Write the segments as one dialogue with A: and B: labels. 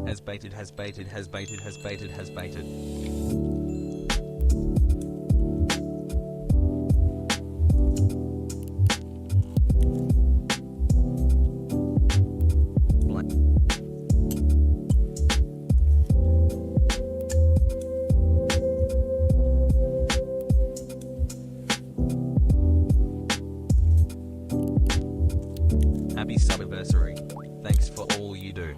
A: Has baited, has baited, has baited, has baited, has baited. Happy subiversary. Thanks for all you do.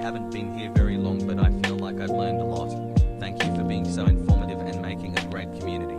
A: haven't been here very long, but I feel like I've learned a lot. Thank you for being so informative and making a great community.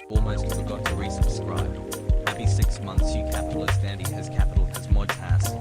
A: Almost forgot to resubscribe. Happy 6 months, you capitalist Andy has capital has mod has.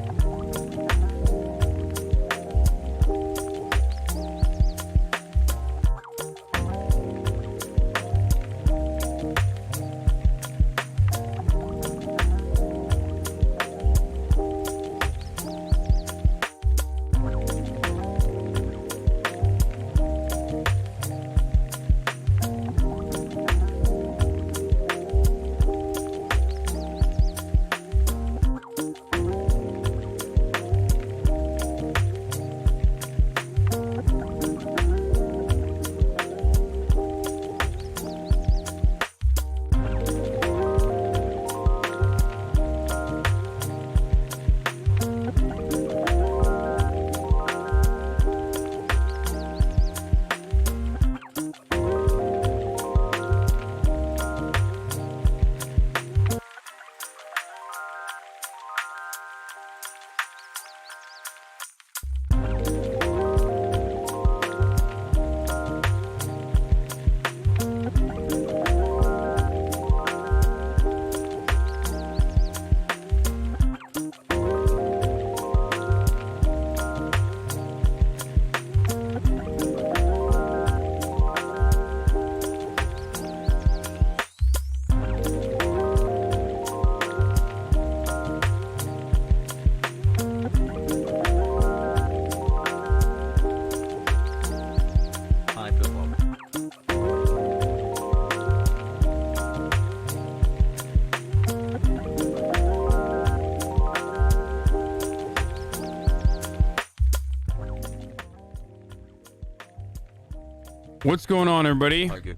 B: What's going on, everybody?
A: Oh, good.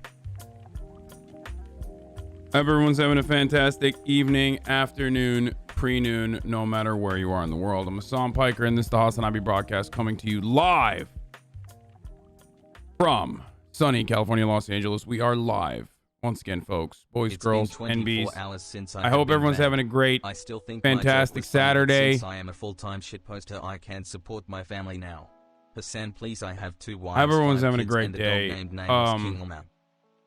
B: Hope everyone's having a fantastic evening, afternoon, pre-noon, no matter where you are in the world. I'm Hassan Piker, and this is the Hasanabi broadcast coming to you live from sunny California, Los Angeles. We are live once again, folks, boys,
A: It's
B: girls,
A: been 24
B: NBs.
A: hours since
B: I hope everyone's having a great,
A: I still think my job
B: fantastic
A: was silent
B: Saturday.
A: Since I am a full-time shitposter, I can support my family now. Hassan, please, I have 2 wives.
B: I hope everyone's
A: 5
B: having a
A: kids,
B: great
A: and dog
B: day.
A: named King Lamau.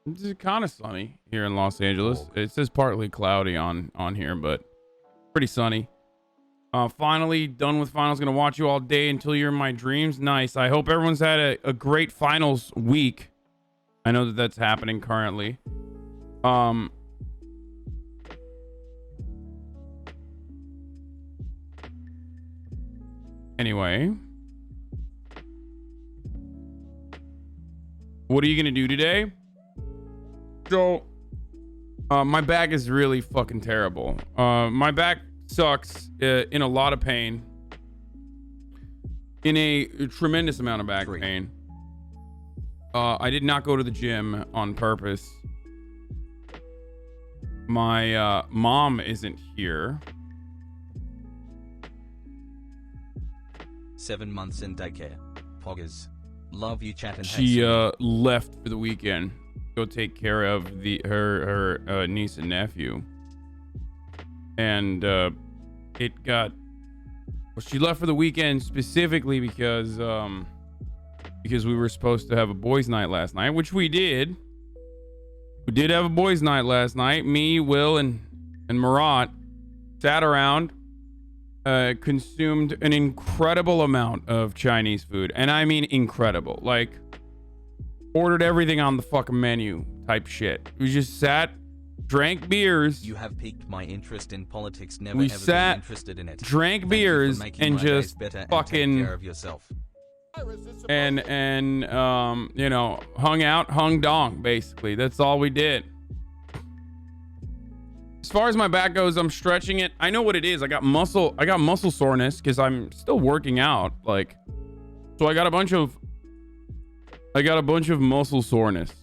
B: It's kind of sunny here in Los Angeles. It says partly cloudy on here, but pretty sunny. Finally done with finals. Gonna watch you all day until you're in my dreams. Nice. I hope everyone's had a great finals week. I know that that's happening currently. Anyway, what are you gonna do today? So, my back is really fucking terrible. My back sucks, in a lot of pain, in a tremendous amount of back pain. I did not go to the gym on purpose. My mom isn't here.
A: 7 months in daycare. Poggers. Love you, chat and
B: She left for the weekend. Go take care of her niece and nephew. And she left for the weekend specifically because we were supposed to have a boys' night last night, which we did. We did have a boys' night last night. Me, Will, and Marat sat around, consumed an incredible amount of Chinese food. And I mean incredible. Like, ordered everything on the fucking menu type shit. We just sat, drank beers.
A: You have piqued my interest in politics. Never
B: We
A: ever
B: sat,
A: been interested in it.
B: drank
A: Thank
B: beers,
A: you for making
B: and
A: my days
B: just
A: better
B: fucking
A: and take care of yourself.
B: and you know, hung out, hung dong, basically. That's all we did. As far as my back goes, I'm stretching it. I know what it is. I got muscle soreness because I'm still working out. Like, so I got a bunch of muscle soreness.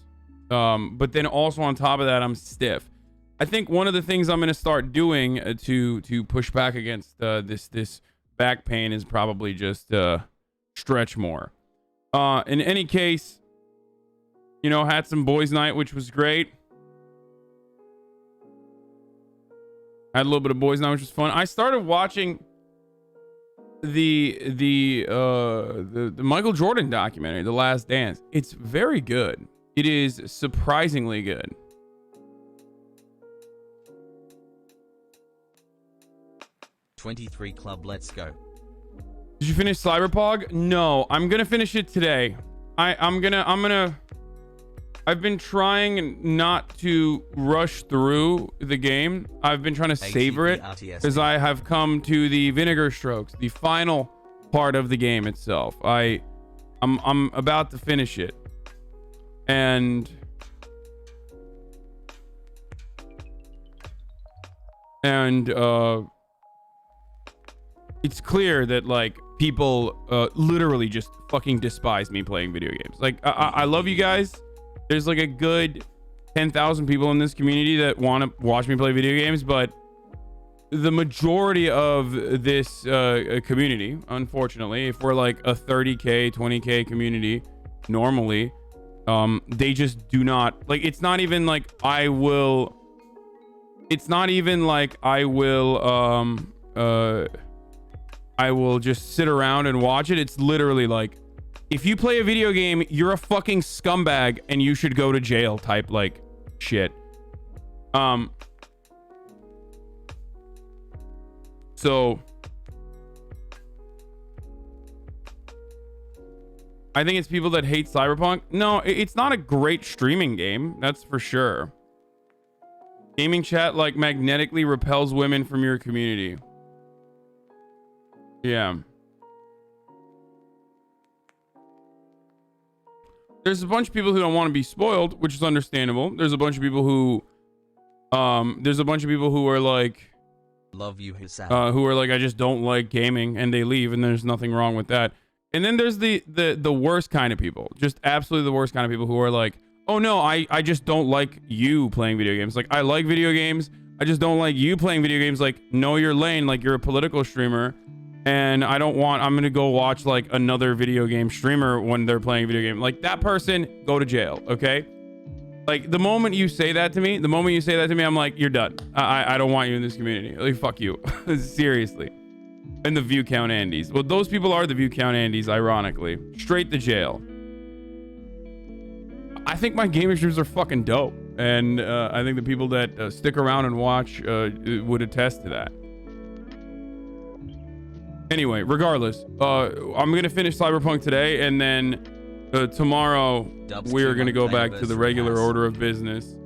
B: But then also on top of that, I'm stiff. I think one of the things I'm going to start doing to push back against this back pain is probably just stretch more. In any case, you know, had some boys' night, which was great. Had a little bit of boys' night, which was fun. I started watching the Michael Jordan documentary, The Last Dance. It's very good. It is surprisingly good.
A: '23 Club, let's go.
B: Did you finish Cyberpog? No, I'm gonna finish it today. I've been trying not to rush through the game. I've been trying to savor it because I have come to the vinegar strokes, the final part of the game itself. I'm about to finish it, and it's clear that like people literally just fucking despise me playing video games. Like I love you guys. There's like a good 10,000 people in this community that want to watch me play video games, but the majority of this community, unfortunately, if we're like a 30k 20k community normally, they just do not like. It's not even like I will just sit around and watch it. It's literally like, if you play a video game, you're a fucking scumbag and you should go to jail type like shit. So I think it's people that hate Cyberpunk. No, it's not a great streaming game, that's for sure. Gaming chat like magnetically repels women from your community. Yeah. There's a bunch of people who don't want to be spoiled, which is understandable. There's a bunch of people who are like,
A: love you, Hassan.
B: who are like, I just don't like gaming, and they leave, and there's nothing wrong with that. And then there's the worst kind of people, just absolutely the worst kind of people who are like, oh no, I just don't like you playing video games. Like, I like video games, I just don't like you playing video games. Like, know your lane, like you're a political streamer, and I'm gonna go watch like another video game streamer when they're playing a video game. Like, that person, go to jail, okay? Like, the moment you say that to me, I'm like, you're done. I don't want you in this community. Like, fuck you. Seriously. And the view count Andes. Well, those people are the view count Andes, ironically. Straight to jail. I think my gaming streams are fucking dope. And I think the people that stick around and watch would attest to that. Anyway, regardless, I'm going to finish Cyberpunk today, and then tomorrow we're going to go back to the regular order of business.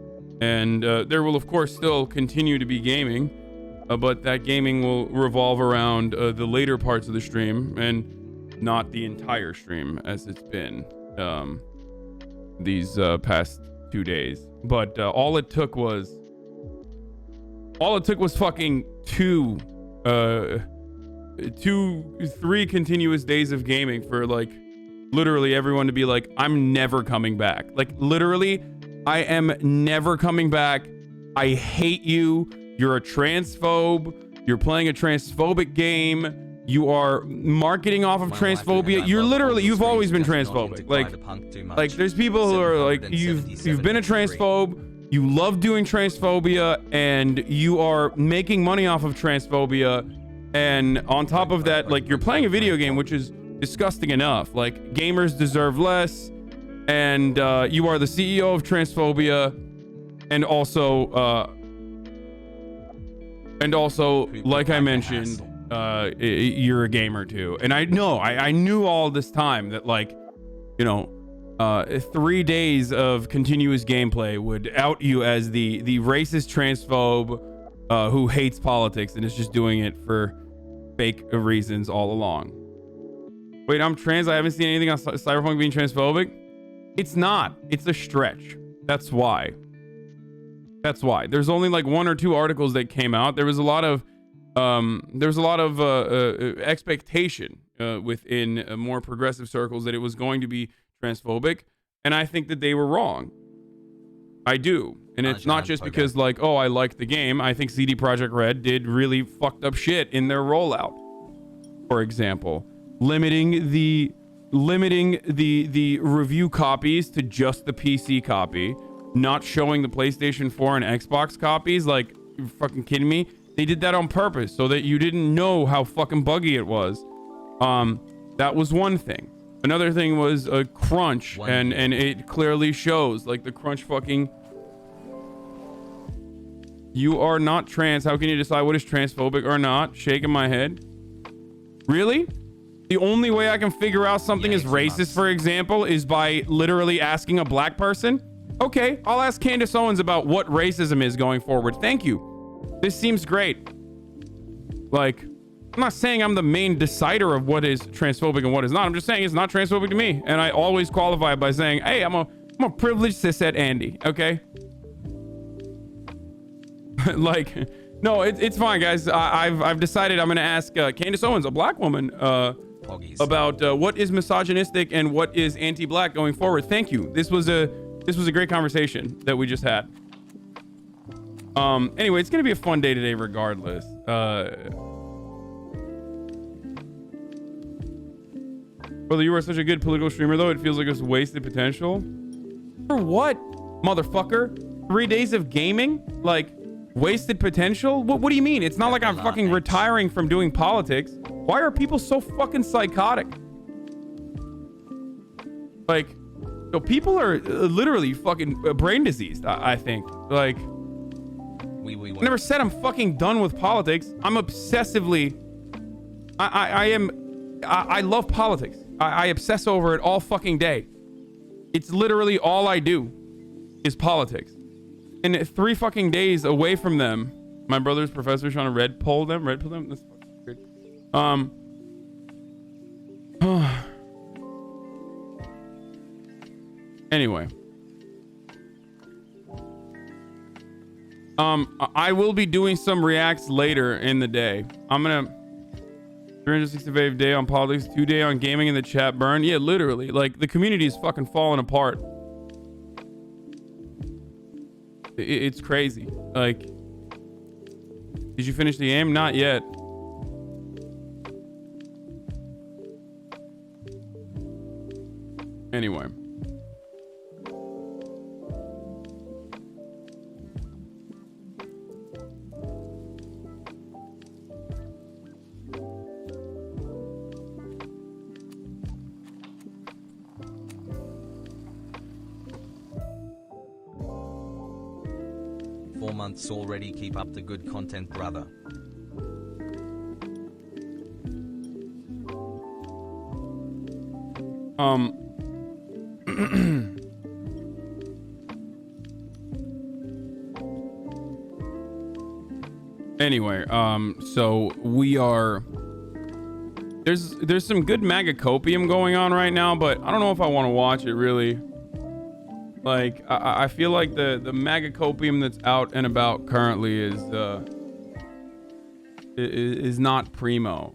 B: And there will, of course, still continue to be gaming, but that gaming will revolve around the later parts of the stream and not the entire stream as it's been these past 2 days. But all it took was fucking 3 continuous days of gaming for like literally everyone to be like, I'm never coming back. Like literally, I am never coming back. I hate you. You're a transphobe. You're playing a transphobic game. You are marketing off of transphobia. You've always been transphobic. Like there's people who are like, you've been a transphobe. You love doing transphobia, and you are making money off of transphobia. And on top of that, like, you're playing a video game, which is disgusting enough. Like, gamers deserve less, and you are the CEO of transphobia, and also, like I mentioned, you're a gamer too. And I know, I knew all this time that, like, you know, 3 days of continuous gameplay would out you as the racist transphobe who hates politics and is just doing it for fake reasons all along. Wait, I'm trans. I haven't seen anything on Cyberpunk being transphobic. It's not. It's a stretch. That's why. There's only like 1 or 2 articles that came out. There was a lot of expectation within more progressive circles that it was going to be transphobic, and I think that they were wrong. I do. And it's not just because, like, oh, I like the game. I think CD Projekt Red did really fucked up shit in their rollout. For example, limiting the review copies to just the PC copy, not showing the PlayStation 4 and Xbox copies. Like, you're fucking kidding me? They did that on purpose so that you didn't know how fucking buggy it was. That was one thing. Another thing was a crunch, and it clearly shows, like, the crunch fucking... You are not trans. How can you decide what is transphobic or not? Shaking my head. Really? The only way I can figure out something is racist, for example, is by literally asking a black person? Okay, I'll ask Candace Owens about what racism is going forward. Thank you. This seems great. Like, I'm not saying I'm the main decider of what is transphobic and what is not. I'm just saying it's not transphobic to me. And I always qualify by saying, hey, I'm a privileged cishet Andy, okay? Like, no, it's fine, guys. I've decided I'm gonna ask Candace Owens, a black woman, about what is misogynistic and what is anti-black going forward. Thank you. This was a great conversation that we just had. Anyway, it's gonna be a fun day today, regardless. Brother, you are such a good political streamer, though. It feels like it's wasted potential. For what, motherfucker? 3 days of gaming? Like, wasted potential? What do you mean? It's not like I'm fucking retiring from doing politics. Why are people so fucking psychotic? Like, yo, people are literally fucking brain diseased, I think. Like, I never said I'm fucking done with politics. I'm obsessively... I love politics. I obsess over it all fucking day. It's literally all I do is politics. And 3 fucking days away from them, my brother's professor trying to red pill them. That's fucking weird. Anyway. I will be doing some reacts later in the day. I'm gonna 365 day on politics, 2 day on gaming in the chat burn. Yeah, literally. Like, the community is fucking falling apart. It's crazy. Like, did you finish the game? Not yet. Anyway.
A: months already. Keep up the good content, brother.
B: Anyway, so we are... There's some good MAGA copium going on right now, but I don't know if I want to watch it, really. Like, I feel like the MAGA copium that's out and about currently is not primo.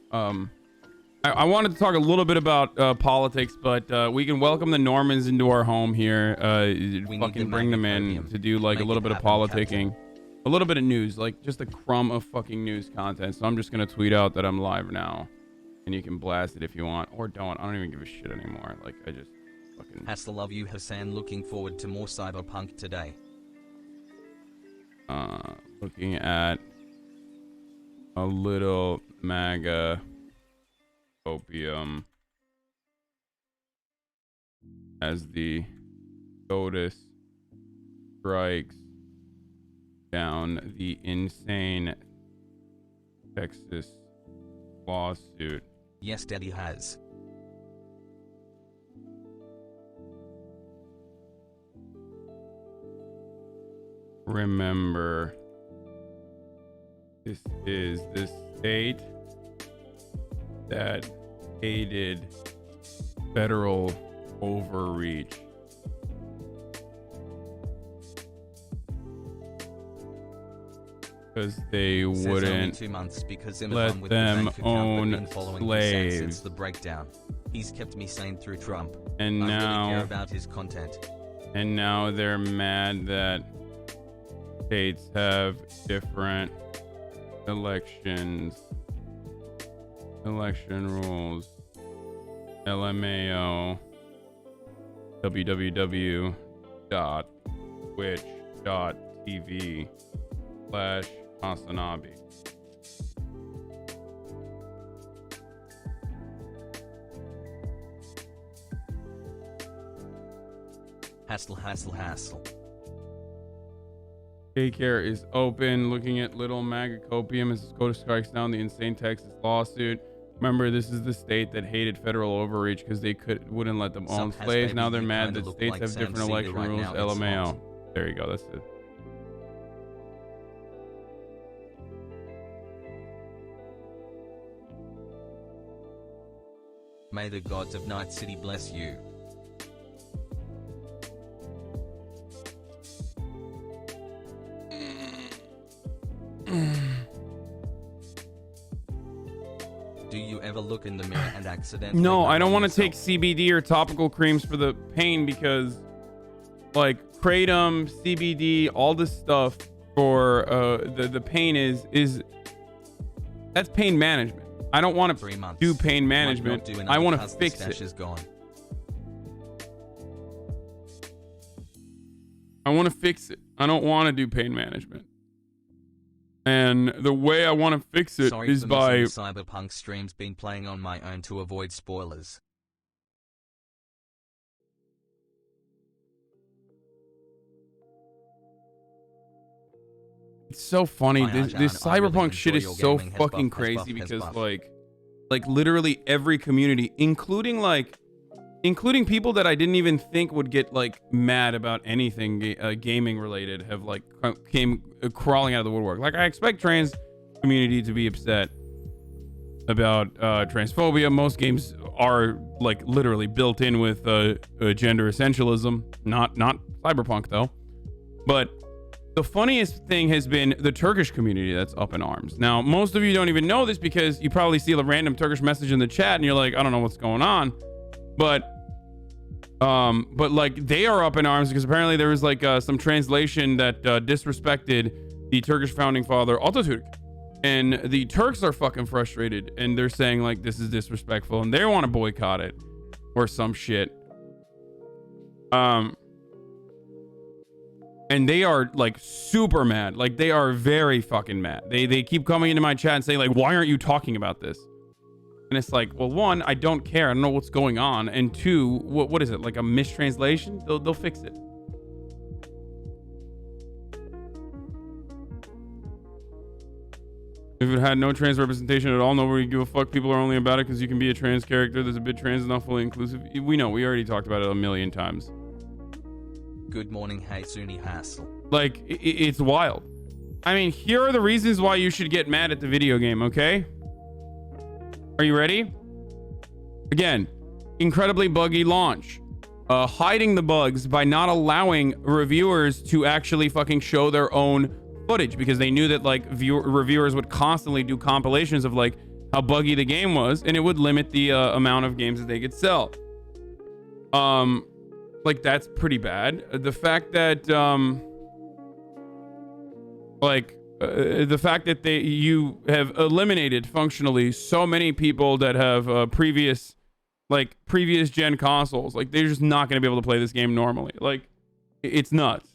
B: I wanted to talk a little bit about politics, but we can welcome the Normans into our home here. Fucking bring them in to do like a little bit of politicking. A little bit of news, like just a crumb of fucking news content. So I'm just gonna tweet out that I'm live now, and you can blast it if you want, or don't. I don't even give a shit anymore. Like, I just fucking...
A: Hassle, love you, Hassan. Looking forward to more cyberpunk today.
B: Looking at a little MAGA opium as the SCOTUS strikes down the insane Texas lawsuit.
A: Yes, Daddy has.
B: Remember, this is the state that hated federal overreach. Because they wouldn't
A: 2 months because
B: let
A: with
B: them
A: the
B: own
A: slaves since
B: slaves.
A: the breakdown. He's kept me sane through Trump.
B: And
A: I
B: now,
A: really care about his content.
B: And now they're mad that states have different election rules. LMAO www.twitch.tv/Hasanabi.
A: Hassle.
B: Daycare is open. Looking at little MAGA copium as SCOTUS strikes down the insane Texas lawsuit. Remember, this is the state that hated federal overreach because they wouldn't let them own slaves. Now they're mad that states have different election rules. LMAO. There you go. That's it.
A: May the gods of Night City bless you. Do you ever look in the mirror and accidentally...
B: No, I don't want to take CBD or topical creams for the pain because, like, kratom, CBD, all this stuff for the pain is that's pain management. I don't want to do pain management. I want to fix it. I want to fix it. I don't want to do pain management. And the way I want to fix it is by...
A: Cyberpunk streams been playing on my own to avoid spoilers.
B: It's so funny. This cyberpunk shit is so fucking crazy because like literally every community, including people that I didn't even think would get like mad about anything gaming related, have like came crawling out of the woodwork. Like, I expect trans community to be upset about transphobia. Most games are like literally built in with gender essentialism. Not cyberpunk though. But the funniest thing has been the Turkish community that's up in arms. Now, most of you don't even know this because you probably see a random Turkish message in the chat and you're like, I don't know what's going on. But like they are up in arms because apparently there was like some translation that disrespected the Turkish founding father Atatürk, and the Turks are fucking frustrated and they're saying like this is disrespectful and they want to boycott it or some shit. And they are like super mad. Like they are very fucking mad. They keep coming into my chat and saying like, why aren't you talking about this? And it's like, well, one, I don't care. I don't know what's going on. And two, what is it? Like a mistranslation? They'll fix it. If it had no trans representation at all, nobody would give a fuck. People are only about it because you can be a trans character. There's a bit trans is not fully inclusive. We know. We already talked about it a million times.
A: Good morning, hey Suni Hassel.
B: Like, it's wild. I mean, here are the reasons why you should get mad at the video game, okay? Are you ready? Again, incredibly buggy launch. Hiding the bugs by not allowing reviewers to actually fucking show their own footage because they knew that like reviewers would constantly do compilations of like how buggy the game was, and it would limit the amount of games that they could sell. Like that's pretty bad. The fact that the fact that you have eliminated functionally so many people that have previous gen consoles, like they're just not going to be able to play this game normally. Like it's nuts.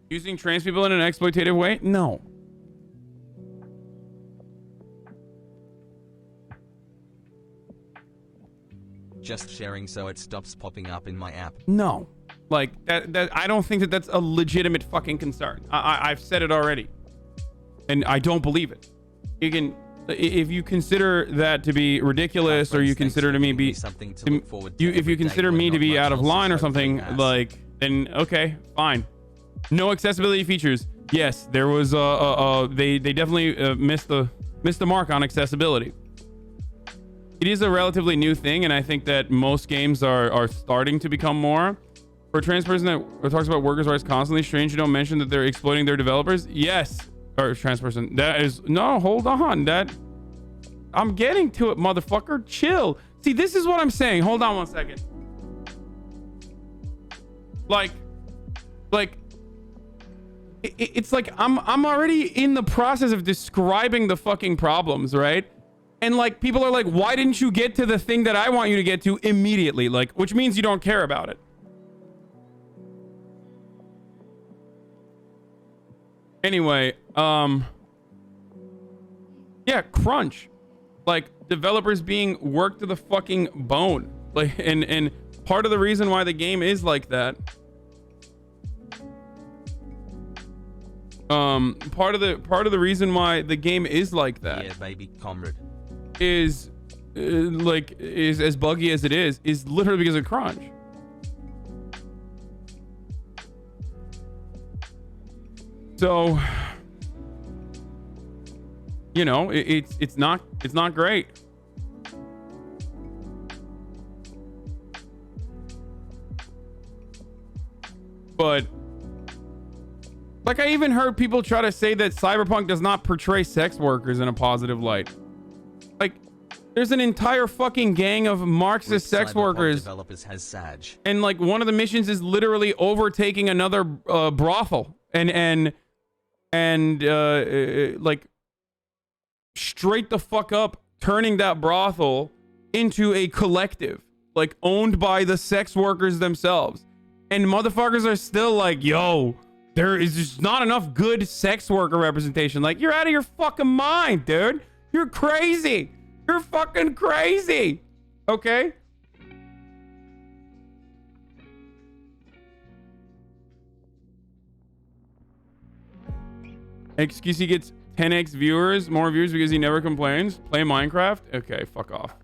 B: Using trans people in an exploitative way? No.
A: Just sharing so it stops popping up in my app.
B: No. Like that I don't think that that's a legitimate fucking concern. I've said it already. And I don't believe it. You can, if you consider that to be ridiculous, or you consider to me be
A: something to look forward to,
B: if you consider me to be out of line or something, like, then okay, fine. No accessibility features. Yes, there was they definitely missed the mark on accessibility. It is a relatively new thing, and I think that most games are starting to become more. For a trans person that talks about workers' rights constantly, strange you don't mention that they're exploiting their developers. Yes, or trans person. That is no. Hold on. That I'm getting to it, motherfucker. Chill. See, this is what I'm saying. Hold on one second. Like. It's like I'm already in the process of describing the fucking problems, right? And like people are like, why didn't you get to the thing that I want you to get to immediately? Like, which means you don't care about it. Anyway, yeah, crunch. Like developers being worked to the fucking bone. Like and part of the reason why the game is like that. Part of the reason why the game is like that,
A: yeah, baby comrade,
B: is is as buggy as it is literally because of crunch. So, you know, it's not great. But like, I even heard people try to say that Cyberpunk does not portray sex workers in a positive light. Like, there's an entire fucking gang of Marxist sex workers.
A: Developers has Sag.
B: And like, one of the missions is literally overtaking another brothel and like straight the fuck up, turning that brothel into a collective, like owned by the sex workers themselves. And motherfuckers are still like, yo, there is just not enough good sex worker representation. Like, you're out of your fucking mind, dude. You're crazy. You're fucking crazy. Okay? Excuse he gets 10x more viewers because he never complains. Play Minecraft? Okay, fuck off.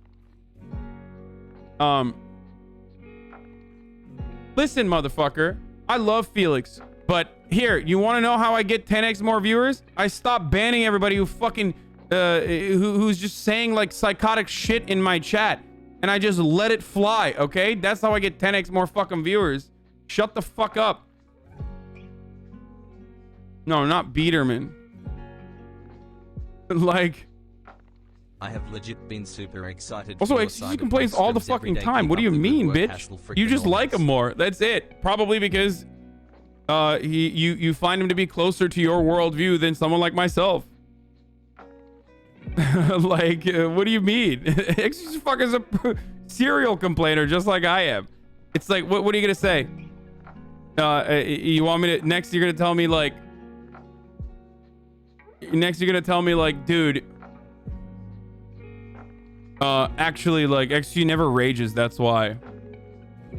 B: Listen, motherfucker. I love Felix. But here, you want to know how I get 10x more viewers? I stop banning everybody who fucking who's just saying like psychotic shit in my chat, and I just let it fly. Okay, that's how I get 10x more fucking viewers. Shut the fuck up. No, not Biederman. Like,
A: I have legit been super excited.
B: Also, XQC complains all the fucking time. What do you mean, bitch? You just like him more. That's it. Probably because you find him to be closer to your worldview than someone like myself. Like, what do you mean? XQC fucker's a serial complainer just like I am. It's like, what are you gonna say? You want me to next? You're gonna tell me like. Next, you're gonna tell me like, dude. Actually, like, XG never rages. That's why.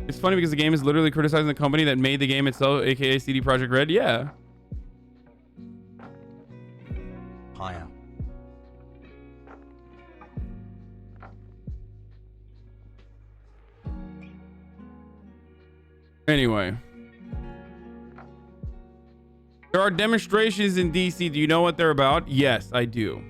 B: It's funny because the game is literally criticizing the company that made the game itself, aka CD Projekt Red. Yeah.
A: Higher.
B: Anyway. There are demonstrations in DC. Do you know what they're about? Yes, I do.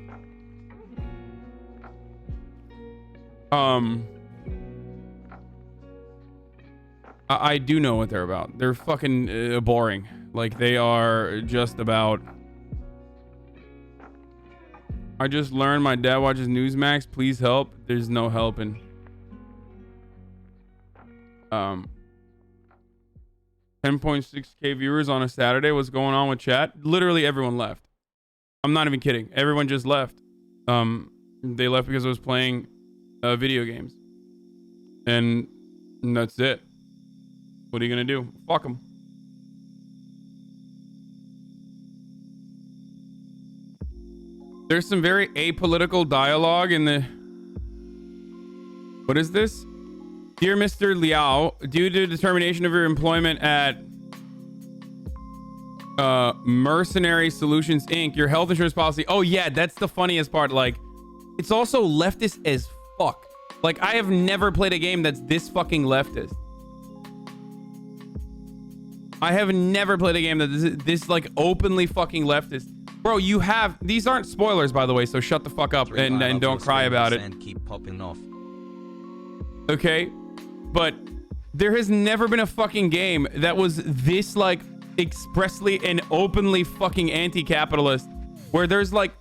B: I do know what they're about. They're fucking boring. Like, they are just about... I just learned my dad watches Newsmax. Please help. There's no helping. 10.6k viewers on a Saturday. What's going on with chat? Literally everyone left. I'm not even kidding. Everyone just left. They left because I was playing video games. And that's it. What are you gonna do? Fuck them. There's some very apolitical dialogue in the... What is this? Dear Mr. Liao, due to determination of your employment at Mercenary Solutions Inc., your health insurance policy... Oh yeah, that's the funniest part. Like, it's also leftist as fuck. Like, I have never played a game that's this fucking leftist. I have never played a game that is this like openly fucking leftist. Bro, you have... These aren't spoilers, by the way, so shut the fuck up and don't cry about it.
A: And keep popping off.
B: Okay? But there has never been a fucking game that was this like expressly and openly fucking anti-capitalist, where there's like...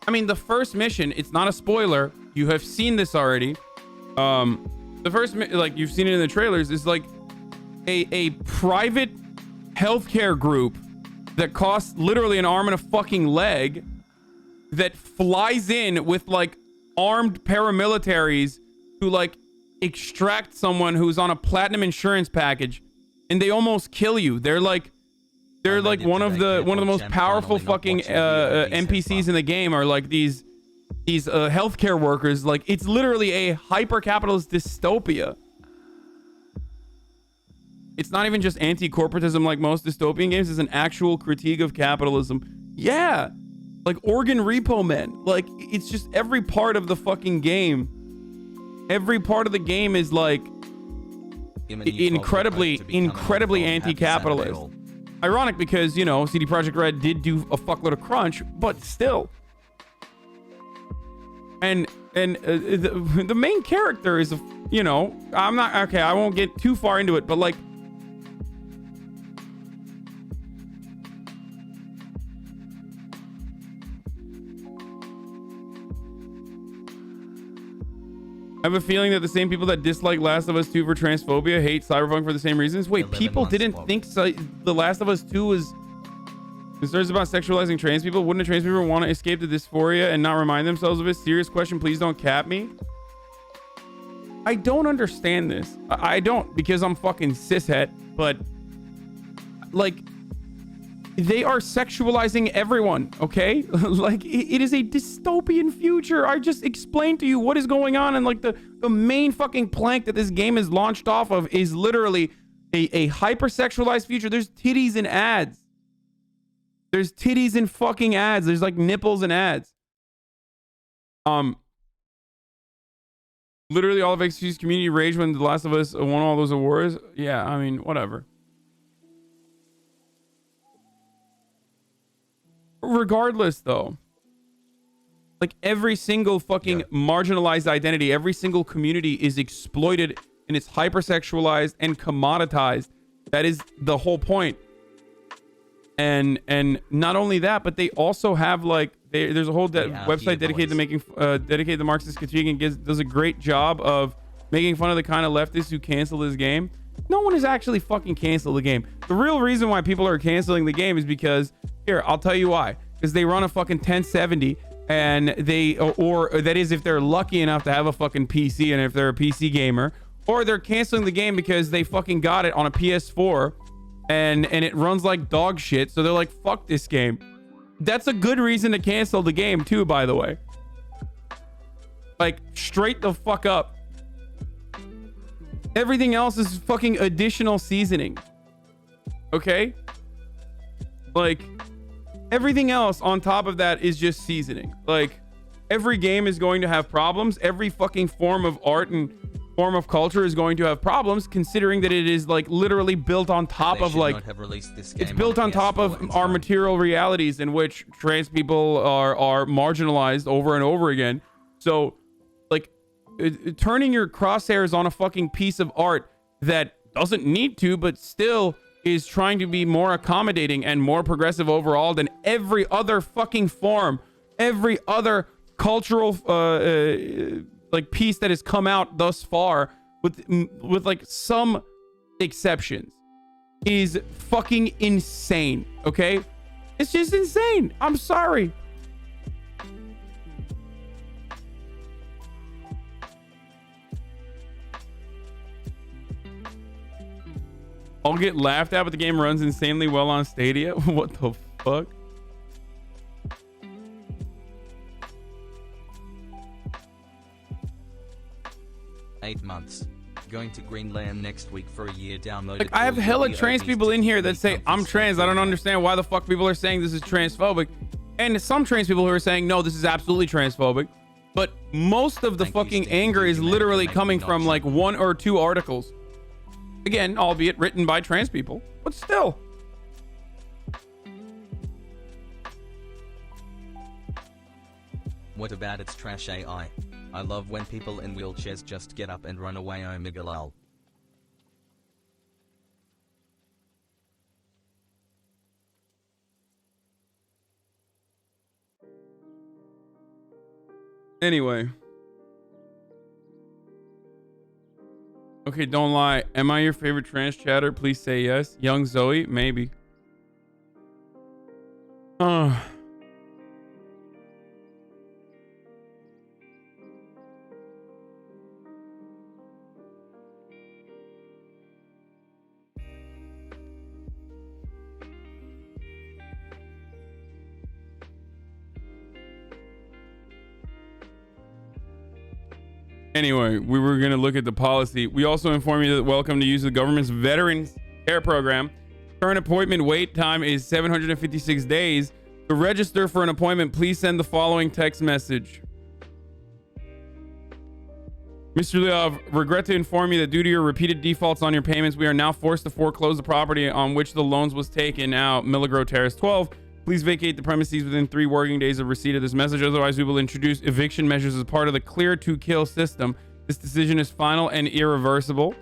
B: I mean, the first mission, it's not a spoiler. You have seen this already. The first, like, you've seen it in the trailers, is like a private healthcare group that costs literally an arm and a fucking leg that flies in with like armed paramilitaries to like extract someone who's on a platinum insurance package, and they almost kill you. They're like one of the most powerful fucking NPCs in the game are like these healthcare workers. Like, it's literally a hyper capitalist dystopia. It's not even just anti-corporatism like most dystopian games. It's an actual critique of capitalism. Yeah. Like organ repo men. Like, it's just every part of the fucking game. Every part of the game is like incredibly anti-capitalist. Ironic because, you know, CD Projekt Red did do a fuckload of crunch, but still. And the main character is, you know, I won't get too far into it, but like, I have a feeling that the same people that dislike Last of Us 2 for transphobia hate Cyberpunk for the same reasons. Wait, people didn't think The Last of Us 2 was concerns about sexualizing trans people? Wouldn't a trans people want to escape the dysphoria and not remind themselves of it? Serious question, please don't cap me. I don't understand this. I don't, because I'm fucking cishet, but like, they are sexualizing everyone, okay? Like, it is a dystopian future. I just explained to you what is going on, and like the main fucking plank that this game is launched off of is literally a hypersexualized future. There's titties and ads. There's titties and fucking ads. There's like nipples and ads. Literally all of XQ's community rage when The Last of Us won all those awards. Yeah, I mean, whatever. Regardless, though, like every single fucking marginalized identity, every single community is exploited, and it's hypersexualized and commoditized. That is the whole point. And not only that, but they also have like there's a whole website dedicated to making dedicated to Marxist critique, and does a great job of making fun of the kind of leftists who cancel this game. No one has actually fucking canceled the game. The real reason why people are canceling the game is because, here, I'll tell you why. Because they run a fucking 1070, and or that is if they're lucky enough to have a fucking PC, and if they're a PC gamer, or they're canceling the game because they fucking got it on a PS4 and it runs like dog shit. So they're like, fuck this game. That's a good reason to cancel the game too, by the way. Like, straight the fuck up. Everything else is fucking additional seasoning. Okay? Like, everything else on top of that is just seasoning. Like, every game is going to have problems. Every fucking form of art and form of culture is going to have problems, considering that it is like literally built on top of like it's built on top of our material realities in which trans people are marginalized over and over again. So like turning your crosshairs on a fucking piece of art that doesn't need to but still is trying to be more accommodating and more progressive overall than every other fucking form, every other cultural like piece that has come out thus far with like some exceptions is fucking insane. Okay, it's just insane. I'm sorry. I'll get laughed at, but the game runs insanely well on Stadia. What the fuck?
A: $8 months. Going to Greenland next week for a year. Downloaded.
B: Like, I have hella trans people in here that say I'm trans. I don't understand why the fuck people are saying this is transphobic. And some trans people who are saying no, this is absolutely transphobic. But most of the fucking anger is literally coming from like 1 or 2 articles. Again, albeit written by trans people, but still.
A: What about its trash AI? I love when people in wheelchairs just get up and run away. Omega lol.
B: Anyway. Okay, don't lie. Am I your favorite trans chatter? Please say yes. Young Zoe? Maybe. Anyway, we were going to look at the policy. We also inform you that welcome to use the government's Veterans Care Program. Current appointment wait time is 756 days. To register for an appointment, please send the following text message. Mr. Leov, regret to inform you that due to your repeated defaults on your payments, we are now forced to foreclose the property on which the loans was taken out, Milligro Terrace 12. Please vacate the premises within 3 working days of receipt of this message. Otherwise, we will introduce eviction measures as part of the clear to kill system. This decision is final and irreversible.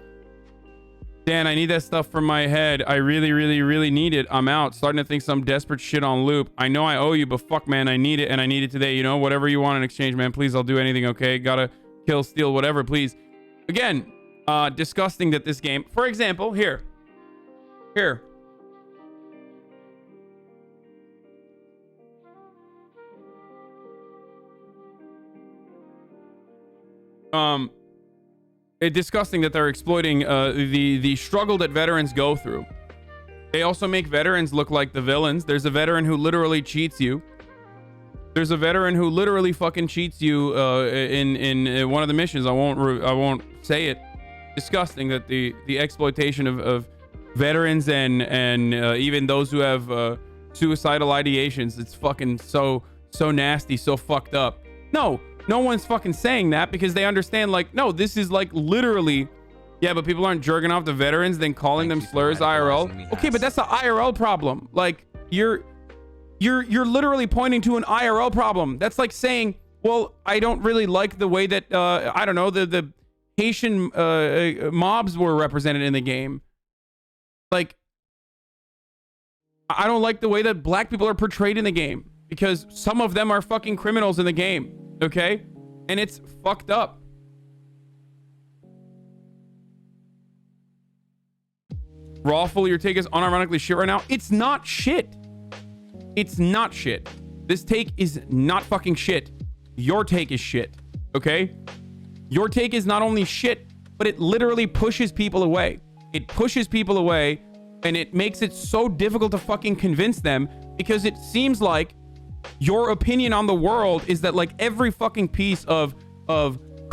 B: Dan, I need that stuff from my head. I really, really, really need it. I'm out. Starting to think some desperate shit on loop. I know I owe you, but fuck, man, I need it, and I need it today. You know, whatever you want in exchange, man. Please, I'll do anything, okay? Gotta kill, steal, whatever, please. Again, disgusting that this game... For example, here. It's disgusting that they're exploiting the struggle that veterans go through. They also make veterans look like the villains. There's a veteran who literally cheats you. There's a veteran who literally fucking cheats you in one of the missions. I won't say it. Disgusting that the exploitation of veterans and even those who have suicidal ideations. It's fucking so nasty, so fucked up. No one's fucking saying that because they understand, like, no, this is like literally, yeah, but people aren't jerking off the veterans, then calling them slurs IRL. Okay, but that's the IRL problem. Like, you're literally pointing to an IRL problem. That's like saying, well, I don't really like the way that, I don't know, the Haitian mobs were represented in the game. Like, I don't like the way that black people are portrayed in the game because some of them are fucking criminals in the game. Okay, and it's fucked up. Rawful, your take is unironically shit right now. It's not shit. It's not shit. This take is not fucking shit. Your take is shit. Okay, your take is not only shit, but it literally pushes people away. It pushes people away, and it makes it so difficult to fucking convince them because it seems like your opinion on the world is that like every fucking piece of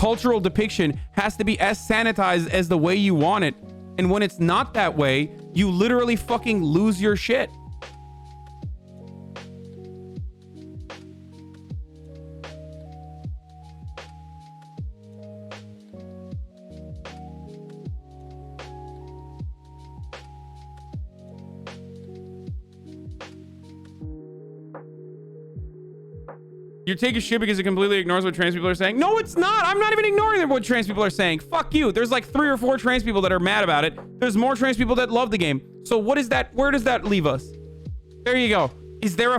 B: cultural depiction has to be as sanitized as the way you want it. And when it's not that way, you literally fucking lose your shit. You're taking shit because it completely ignores what trans people are saying. No, it's not. I'm not even ignoring what trans people are saying. Fuck you. There's like 3 or 4 trans people that are mad about it. There's more trans people that love the game. So what is that? Where does that leave us? There you go. Is there the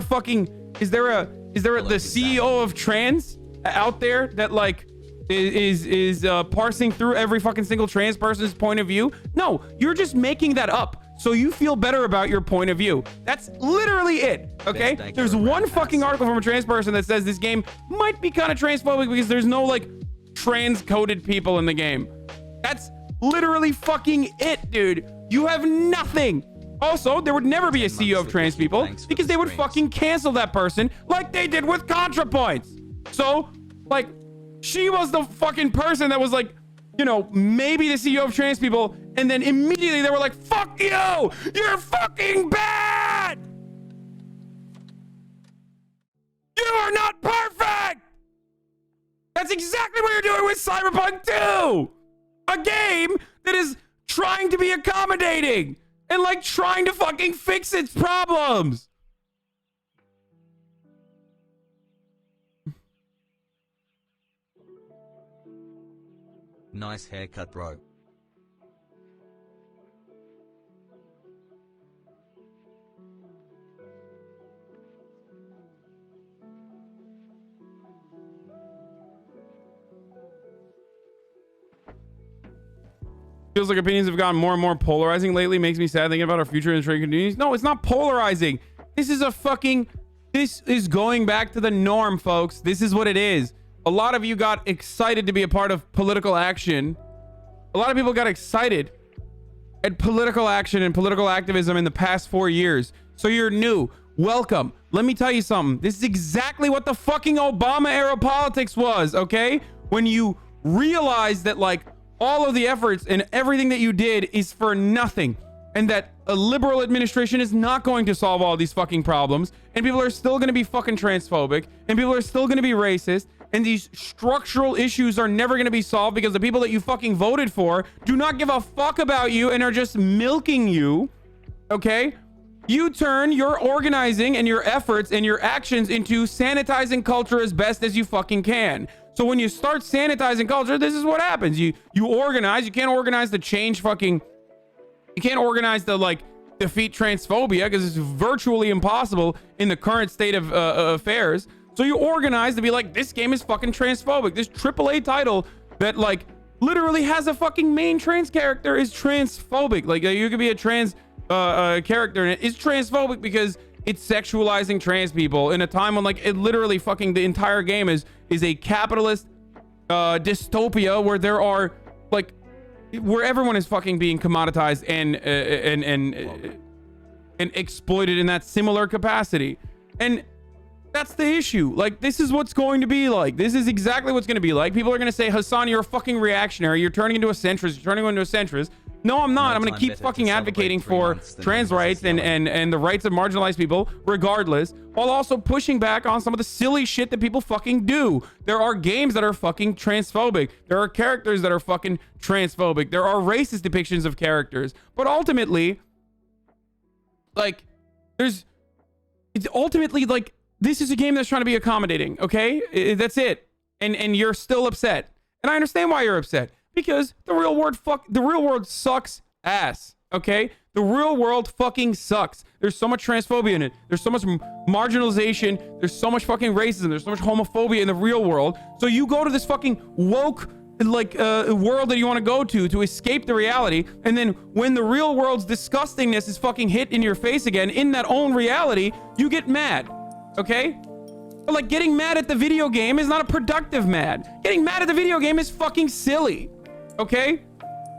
B: CEO of trans out there that like is parsing through every fucking single trans person's point of view? No, you're just making that up so you feel better about your point of view. That's literally it. Okay, there's one fucking article from a trans person that says this game might be kind of transphobic because there's no like trans coded people in the game. That's literally fucking it, dude. You have nothing. Also, there would never be a CEO of trans people because they would fucking cancel that person like they did with ContraPoints. So like she was the fucking person that was like, you know, maybe the CEO of trans people, and then immediately they were like, fuck you, you're fucking bad, you are not perfect. That's exactly what you're doing with Cyberpunk 2, a game that is trying to be accommodating and like trying to fucking fix its problems.
A: Nice haircut, bro.
B: Feels like opinions have gotten more and more polarizing lately. Makes me sad thinking about our future in the trade communities. No, it's not polarizing. This is going back to the norm, folks. This is what it is. A lot of you got excited to be a part of political action. A lot of people got excited at political action and political activism in the past 4 years. So you're new. Welcome. Let me tell you something. This is exactly what the fucking Obama era politics was, okay? When you realize that like all of the efforts and everything that you did is for nothing, and that a liberal administration is not going to solve all these fucking problems, and people are still going to be fucking transphobic, and people are still going to be racist, and these structural issues are never going to be solved because the people that you fucking voted for do not give a fuck about you and are just milking you, okay? You turn your organizing and your efforts and your actions into sanitizing culture as best as you fucking can. So when you start sanitizing culture, this is what happens. You organize. You can't organize to change fucking... You can't organize to like defeat transphobia because it's virtually impossible in the current state of affairs. So you organize to be like, this game is fucking transphobic. This AAA title that like literally has a fucking main trans character is transphobic. Like you could be a trans character and it is transphobic because it's sexualizing trans people in a time when like it literally fucking the entire game is a capitalist dystopia where there are like where everyone is fucking being commoditized and exploited in that similar capacity. And that's the issue. Like, this is what's going to be like. This is exactly what's going to be like. People are going to say, Hassan, you're a fucking reactionary. You're turning into a centrist. You're turning into a centrist. No, I'm not. I'm going to keep fucking advocating for trans rights and the rights of marginalized people, regardless, while also pushing back on some of the silly shit that people fucking do. There are games that are fucking transphobic. There are characters that are fucking transphobic. There are racist depictions of characters. But ultimately, like, it's ultimately like, this is a game that's trying to be accommodating, okay? That's it. And you're still upset. And I understand why you're upset. Because the real world sucks ass, okay? The real world fucking sucks. There's so much transphobia in it. There's so much marginalization. There's so much fucking racism. There's so much homophobia in the real world. So you go to this fucking woke like world that you want to go to escape the reality, and then when the real world's disgustingness is fucking hit in your face again in that own reality, you get mad. Okay? But like getting mad at the video game is not a productive mad. Getting mad at the video game is fucking silly. Okay?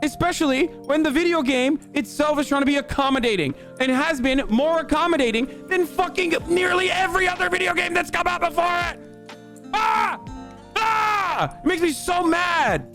B: Especially when the video game itself is trying to be accommodating and has been more accommodating than fucking nearly every other video game that's come out before it. Ah! Ah! Yeah, it makes me so mad.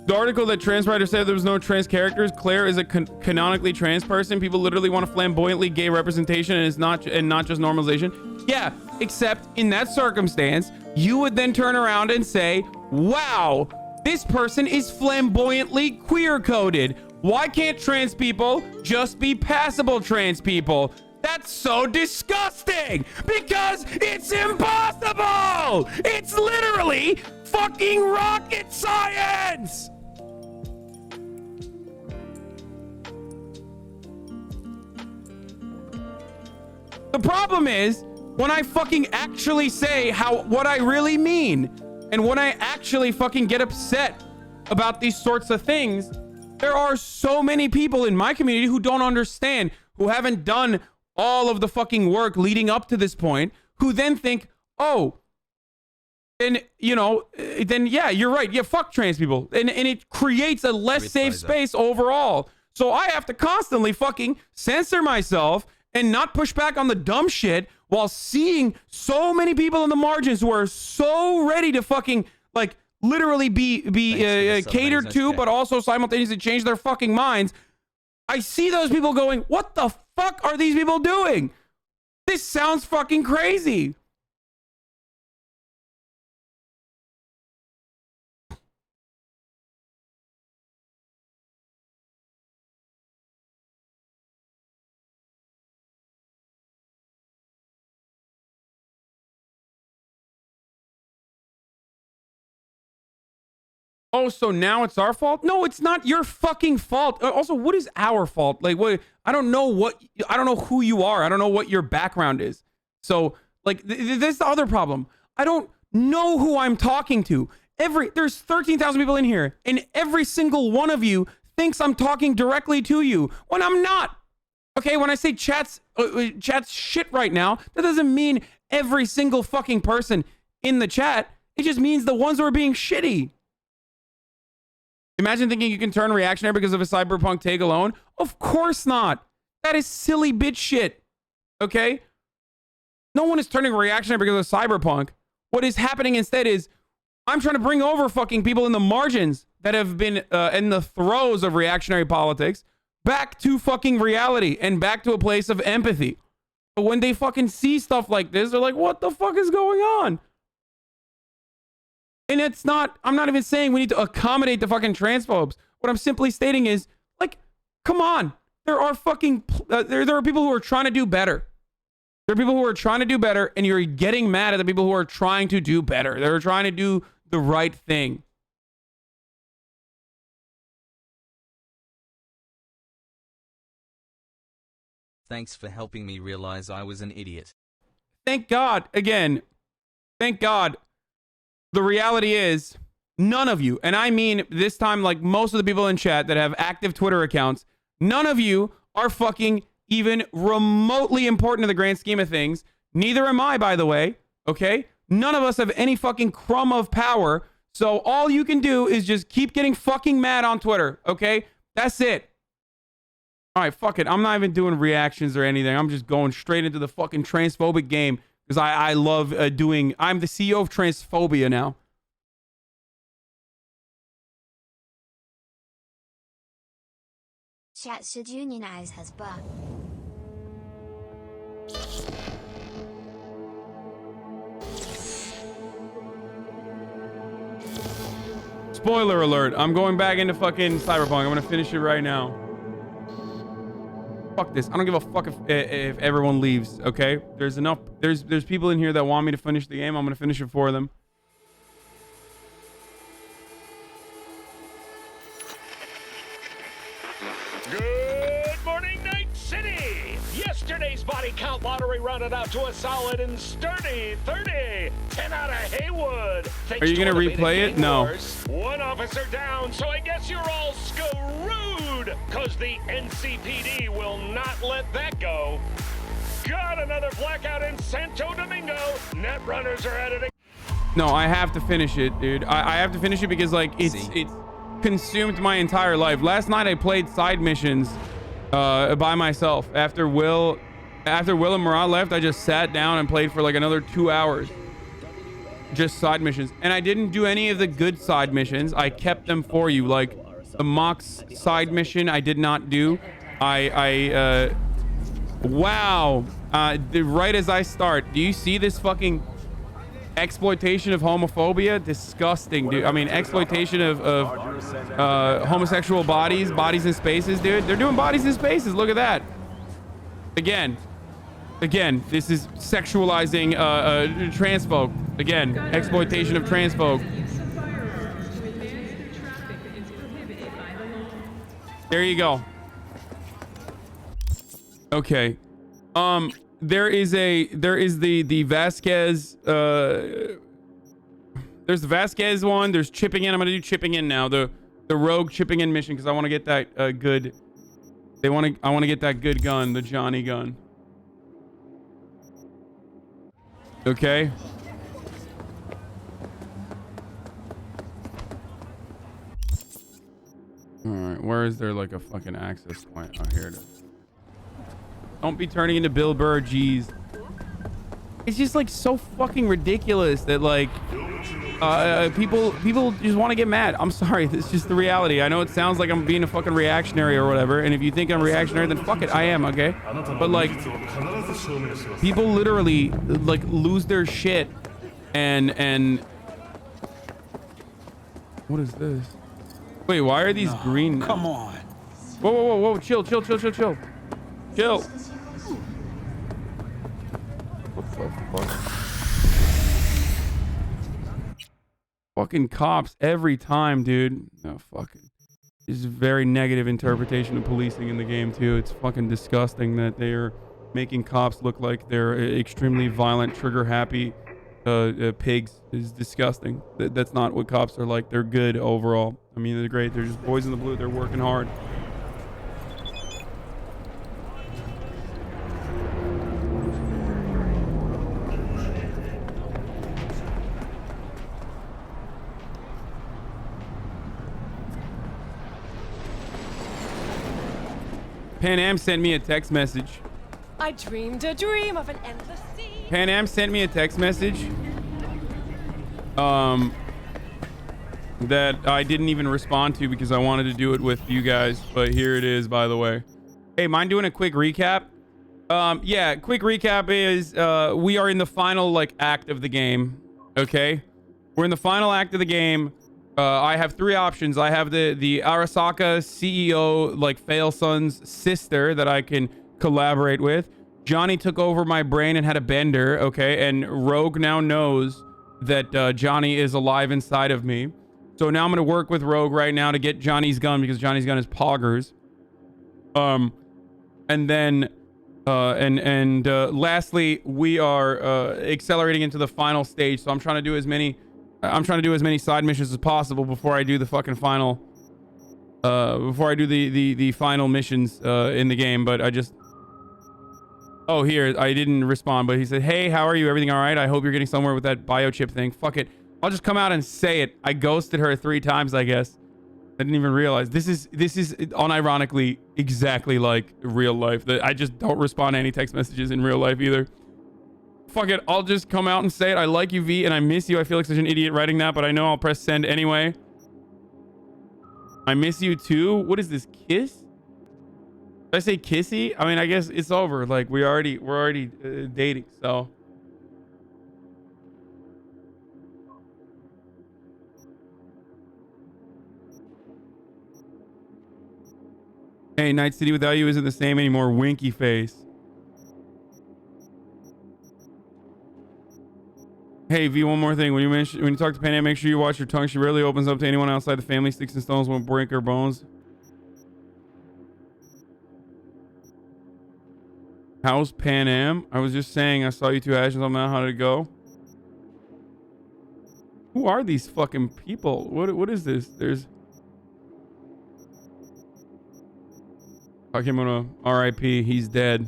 B: The article that trans writer said there was no trans characters. Claire is a canonically trans person. People literally want a flamboyantly gay representation, and not just normalization. Yeah, except in that circumstance, you would then turn around and say, "Wow, this person is flamboyantly queer coded. Why can't trans people just be passable trans people?" That's so disgusting because it's impossible. It's literally fucking rocket science. The problem is when I fucking actually say what I really mean, and when I actually fucking get upset about these sorts of things, there are so many people in my community who don't understand, who haven't done all of the fucking work leading up to this point, who then think, oh, then, you know, then yeah, you're right. Yeah, fuck trans people. And it creates a less safe space overall. So I have to constantly fucking censor myself and not push back on the dumb shit while seeing so many people in the margins who are so ready to fucking, like, literally be catered to, but also simultaneously change their fucking minds. I see those people going, what the fuck are these people doing? This sounds fucking crazy. Oh, so now it's our fault? No, it's not your fucking fault. Also, what is our fault? Like, what? I don't know who you are. I don't know what your background is. So, like, this is the other problem. I don't know who I'm talking to. There's 13,000 people in here, and every single one of you thinks I'm talking directly to you when I'm not. Okay, when I say chat's shit right now, that doesn't mean every single fucking person in the chat. It just means the ones who are being shitty. Imagine thinking you can turn reactionary because of a cyberpunk take alone. Of course not. That is silly bitch shit. Okay? No one is turning reactionary because of cyberpunk. What is happening instead is I'm trying to bring over fucking people in the margins that have been in the throes of reactionary politics back to fucking reality and back to a place of empathy. But when they fucking see stuff like this, they're like, what the fuck is going on? And it's not, I'm not even saying we need to accommodate the fucking transphobes. What I'm simply stating is, like, come on. There are fucking, there are people who are trying to do better. There are people who are trying to do better, and you're getting mad at the people who are trying to do better. They're trying to do the right thing.
A: Thanks for helping me realize I was an idiot.
B: Thank God, again, thank God. The reality is, none of you, and I mean this time like most of the people in chat that have active Twitter accounts, none of you are fucking even remotely important in the grand scheme of things. Neither am I, by the way, okay? None of us have any fucking crumb of power, so all you can do is just keep getting fucking mad on Twitter, okay? That's it. All right, fuck it. I'm not even doing reactions or anything. I'm just going straight into the fucking transphobic game. Because I love I'm the CEO of Transphobia now.
C: Chat should unionize has buck.
B: Spoiler alert. I'm going back into fucking Cyberpunk. I'm going to finish it right now. Fuck this. I don't give a fuck if everyone leaves, okay? There's enough. There's people in here that want me to finish the game. I'm going to finish it for them.
D: Good morning, Night City! Yesterday's body count lottery rounded out to a solid and sturdy 30. 10 out of Haywood.
B: Are you going to replay it? No.
D: One officer down, so I guess you're all screwed, because the NCPD will not let that go. Got another blackout in Santo Domingo. Net runners are at it again.
B: No, I have to finish it, dude. I have to finish it because like it's consumed my entire life. Last night I played side missions by myself. After Will and Murat left, I just sat down and played for like another 2 hours. Just side missions. And I didn't do any of the good side missions. I kept them for you. Like the Mox side mission I did not do. Wow. Right as I start, do you see this fucking exploitation of homophobia? Disgusting, dude. I mean, exploitation of homosexual bodies in spaces, dude. They're doing bodies in spaces. Look at that. Again, this is sexualizing trans folk. Again, exploitation of trans folk. There you go. Okay. There is the Vasquez there's the Vasquez one. There's chipping in. I'm gonna do chipping in now. The rogue chipping in mission because I want to get that good. I want to get that good gun, the Johnny gun. Okay. All right, where is there like a fucking access point? Oh, here it is. Don't be turning into Bill Burr, jeez. It's just like so fucking ridiculous that like people just want to get mad. I'm sorry, it's just the reality. I know it sounds like I'm being a fucking reactionary or whatever, and if you think I'm reactionary, then fuck it, I am, okay? But like people literally like lose their shit and what is this? Wait, why are these green now?
E: Come on.
B: Whoa, chill. Chill. What the fuck? Fucking cops every time, dude. No, fucking. This is a very negative interpretation of policing in the game, too. It's fucking disgusting that they are making cops look like they're extremely violent, trigger-happy pigs. Is disgusting. That's not what cops are like. They're good overall. I mean, they're great. They're just boys in the blue. They're working hard. Pan Am sent me a text message.
F: I dreamed a dream of an endless sea.
B: Pan Am sent me a text message that I didn't even respond to because I wanted to do it with you guys, but here it is, by the way. Hey, mind doing a quick recap? Yeah, quick recap is we are in the final like act of the game. Okay, we're in the final act of the game. I have three options. I have the Arasaka CEO like fail son's sister that I can collaborate with. Johnny took over my brain and had a bender. Okay, and Rogue now knows that Johnny is alive inside of me. So now I'm gonna work with Rogue right now to get Johnny's gun because Johnny's gun is poggers. And then lastly, we are accelerating into the final stage. So I'm trying to do as many side missions as possible before I do the fucking final before I do the final missions in the game. But I just here I didn't respond, but he said, hey, how are you? Everything all right? I hope you're getting somewhere with that biochip thing. Fuck it, I'll just come out and say it. I ghosted her 3 times, I guess. I didn't even realize this is unironically exactly like real life. That I just don't respond to any text messages in real life either. Fuck it, I'll just come out and say it. I like you, V, and I miss you. I feel like such an idiot writing that, but I know I'll press send anyway. I miss you too. What is this, kiss? Did I say kissy? I mean, I guess it's over. Like we're already dating, so. Hey, Night City without you isn't the same anymore. Winky face. Hey, V, one more thing. When you talk to Pan Am, make sure you watch your tongue. She rarely opens up to anyone outside the family. Sticks and stones won't break her bones. How's Pan Am? I was just saying I saw you two actions on that. How did it go? Who are these fucking people? What is this? There's Akimono, RIP, he's dead.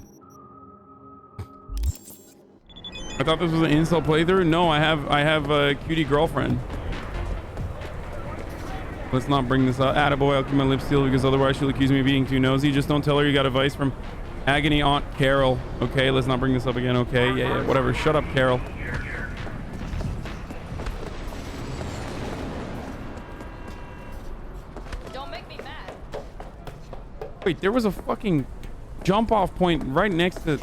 B: I thought this was an insult playthrough. No, I have a cutie girlfriend. Let's not bring this up. Attaboy, I'll keep my lips sealed because otherwise she'll accuse me of being too nosy. Just don't tell her you got advice from Agony Aunt Carol. Okay, let's not bring this up again. Okay, yeah, whatever. Shut up, Carol.
F: Don't make me mad.
B: Wait, there was a fucking jump off point right next to...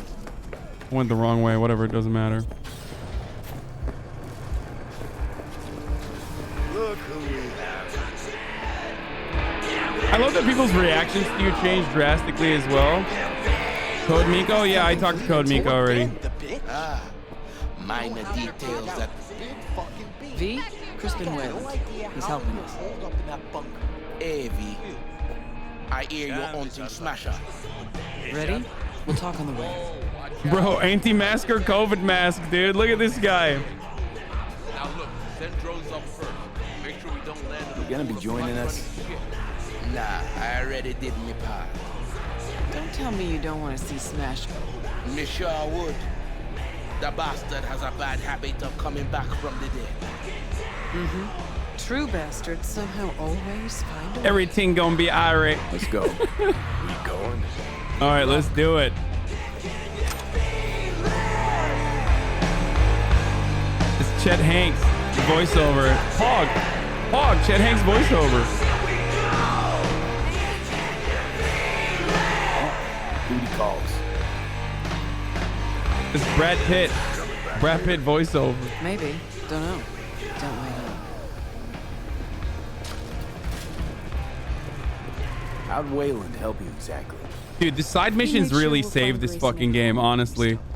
B: Went the wrong way. Whatever, it doesn't matter.
E: Look who we have.
B: I love that people's reactions to you change drastically as well. Code Miko? Yeah, I talked to Code Miko already.
E: Ah, minor details that
G: V, Crispin Wayland. He's helping us.
E: Hey, V. I hear you're hunting Smasher.
G: Ready? We'll talk on the way.
B: Bro, anti-mask or COVID mask, dude. Look at this guy.
H: Now look, send drones up first. Make sure we don't land on the...
I: You gonna be joining us?
E: Nah, I already did my part.
G: Don't tell me you don't want to see Smash go.
E: Me sure would. The bastard has a bad habit of coming back from the dead.
G: True bastards somehow always find a way.
B: Everything gonna be alright.
I: Let's go.
H: We going?
B: All right, let's do it. It's Chet Hanks voiceover. Pog, Chet Hanks voiceover.
I: Duty calls.
B: It's Brad Pitt voiceover.
G: Maybe. Don't know. Don't wait up.
I: How'd Wayland help you exactly?
B: Dude, the side missions
G: made sure
B: really
G: we'll
B: saved
G: find
B: this
G: Grayson
B: fucking
G: and
B: game,
G: Carol
B: honestly.
G: first.